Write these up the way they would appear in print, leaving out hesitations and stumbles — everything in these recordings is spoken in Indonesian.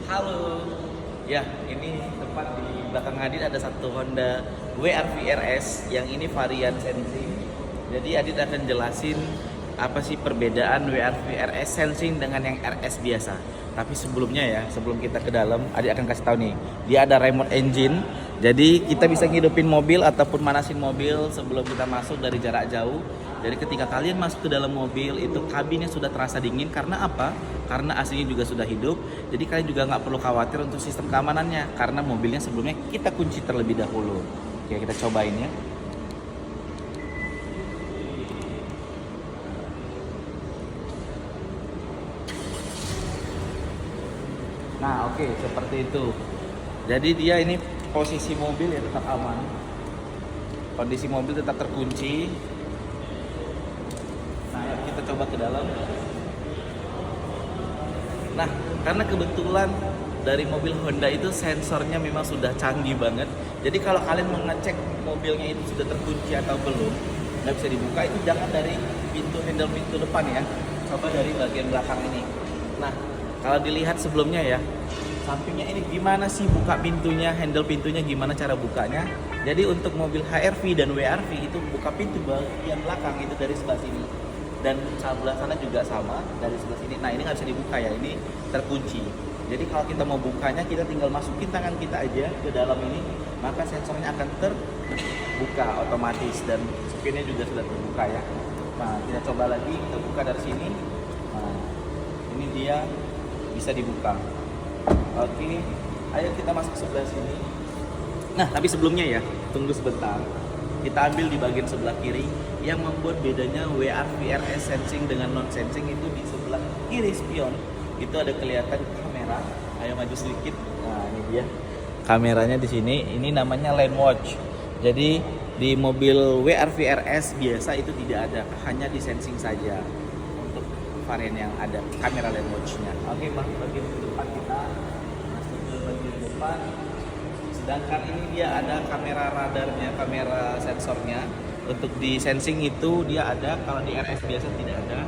Halo. Ya, ini tepat di belakang Adit ada satu Honda WRV RS yang ini varian Sensing. Jadi Adit akan jelasin apa sih perbedaan WRV RS Sensing dengan yang RS biasa. Tapi sebelumnya ya, sebelum kita ke dalam, Adit akan kasih tahu nih, dia ada remote engine. Jadi kita bisa ngidupin mobil ataupun manasin mobil sebelum kita masuk dari jarak jauh. Jadi ketika kalian masuk ke dalam mobil itu kabinnya sudah terasa dingin karena apa? Karena AC-nya juga sudah hidup. Jadi kalian juga nggak perlu khawatir untuk sistem keamanannya karena mobilnya sebelumnya kita kunci terlebih dahulu. Oke, kita cobain ya. Nah, oke, seperti itu. Jadi dia ini posisi mobil ya tetap aman. Kondisi mobil tetap terkunci. Nah, kita coba ke dalam. Nah, karena kebetulan dari mobil Honda itu sensornya memang sudah canggih banget. Jadi kalau kalian mau ngecek mobilnya itu sudah terkunci atau belum, nggak bisa dibuka, itu jangan dari handle pintu depan ya. Coba dari bagian belakang ini. Nah, kalau dilihat sebelumnya ya, sampingnya ini gimana sih buka pintunya, handle pintunya gimana cara bukanya. Jadi untuk mobil HR-V dan WR-V itu buka pintu bagian belakang itu dari sebelah sini. Dan sebelah sana juga sama dari sebelah sini. Nah, ini nggak bisa dibuka ya, ini terkunci. Jadi kalau kita mau bukanya, kita tinggal masukin tangan kita aja ke dalam ini, maka sensornya akan terbuka otomatis dan spionnya juga sudah terbuka ya. Nah, kita coba lagi, kita buka dari sini. Nah, ini dia bisa dibuka. Oke, ayo kita masuk sebelah sini. Nah, tapi sebelumnya ya, tunggu sebentar. Kita ambil di bagian sebelah kiri. Yang membuat bedanya WRV RS Sensing dengan non Sensing itu di sebelah kiri spion itu ada kelihatan kamera. Ayo maju sedikit. Nah, ini dia kameranya di sini. Ini namanya Lane Watch. Jadi di mobil WRV RS biasa itu tidak ada, hanya di Sensing saja untuk varian yang ada kamera Lane Watch-nya. Oke, bagian depan kita masuk ke bagian depan. Sedangkan ini dia ada kamera radarnya, kamera sensornya. Untuk di Sensing itu dia ada, kalau di RS biasa tidak ada.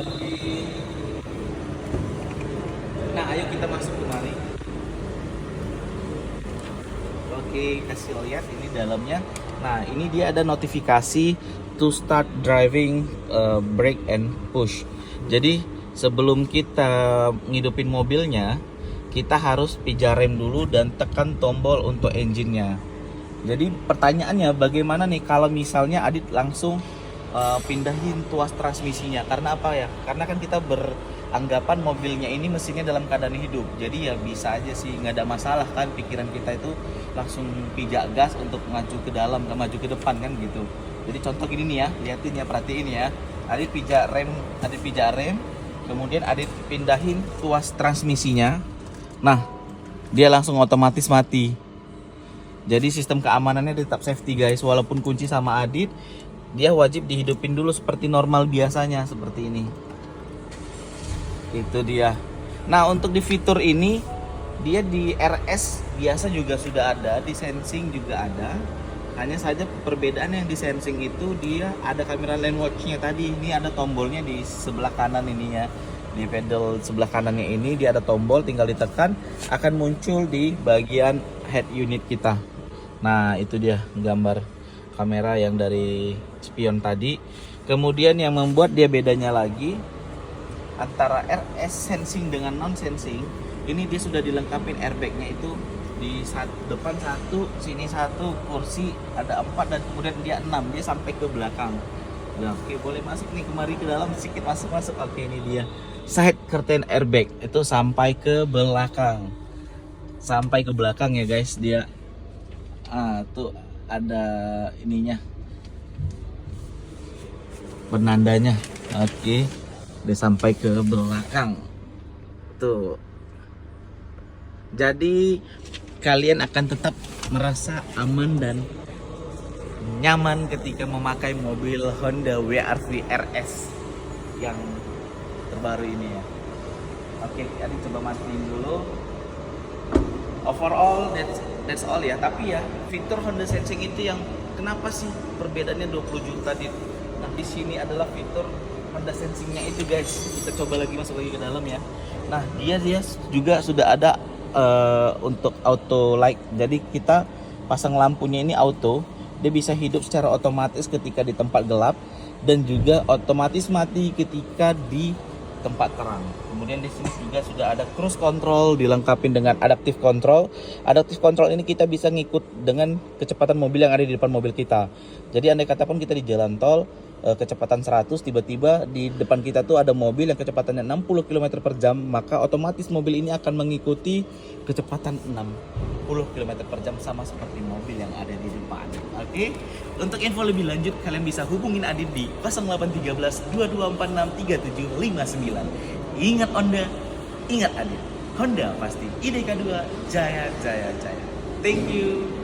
Oke. Nah, ayo kita masuk kemari. Oke, kasih lihat ini dalamnya. Nah, ini dia ada notifikasi to start driving, brake and push. Jadi sebelum kita ngidupin mobilnya, kita harus pijak rem dulu dan tekan tombol untuk engine-nya. Jadi pertanyaannya bagaimana nih kalau misalnya Adit langsung pindahin tuas transmisinya? Karena apa ya? Karena kan kita beranggapan mobilnya ini mesinnya dalam keadaan hidup. Jadi ya bisa aja sih, nggak ada masalah kan, pikiran kita itu langsung pijak gas untuk maju ke dalam, nggak maju ke depan kan gitu. Jadi contoh gini nih ya, liatin ya, perhatiin ya. Adit pijak rem, kemudian Adit pindahin tuas transmisinya. Nah, dia langsung otomatis mati. Jadi sistem keamanannya tetap safety guys. Walaupun kunci sama Adit, dia wajib dihidupin dulu seperti normal biasanya, seperti ini. Itu dia. Nah, untuk di fitur ini, dia di RS biasa juga sudah ada, di Sensing juga ada. Hanya saja perbedaan yang di Sensing itu dia ada kamera lane watch-nya tadi. Ini ada tombolnya di sebelah kanan ini ya. Di pedal sebelah kanannya ini dia ada tombol, tinggal ditekan akan muncul di bagian head unit kita. Nah, itu dia gambar kamera yang dari spion tadi. Kemudian yang membuat dia bedanya lagi antara RS Sensing dengan non Sensing, ini dia sudah dilengkapin airbagnya itu di depan satu, sini satu, kursi ada 4 dan kemudian dia 6, dia sampai ke belakang. Nah, oke, boleh masuk nih kemari ke dalam sedikit, masuk. Oke, ini dia side curtain airbag itu sampai ke belakang, ya guys. Dia tuh ada ininya, penandanya. Oke, udah sampai ke belakang tuh. Jadi kalian akan tetap merasa aman dan nyaman ketika memakai mobil Honda WRV RS yang terbaru ini ya. Oke, tadi coba matiin dulu. Overall that's all ya. Tapi ya fitur Honda Sensing itu yang kenapa sih perbedaannya 20 juta di. Nah, di sini adalah fitur ada sensingnya itu guys. Kita coba lagi masuk lagi ke dalam ya. Nah dia juga sudah ada untuk auto light. Jadi kita pasang lampunya ini auto, dia bisa hidup secara otomatis ketika di tempat gelap dan juga otomatis mati ketika di tempat terang. Kemudian di sini juga sudah ada cruise control dilengkapi dengan adaptive control. Adaptive control ini kita bisa ngikut dengan kecepatan mobil yang ada di depan mobil kita. Jadi andai kata pun kita di jalan tol kecepatan 100, tiba-tiba di depan kita tuh ada mobil yang kecepatannya 60 km per jam, maka otomatis mobil ini akan mengikuti kecepatan 60 km per jam sama seperti mobil yang ada di depan. Oke. Untuk info lebih lanjut kalian bisa hubungin Adit di 0813 2246 3759. Ingat Honda, ingat Adit. Honda pasti IDK 2 Jaya Jaya Jaya. Thank you.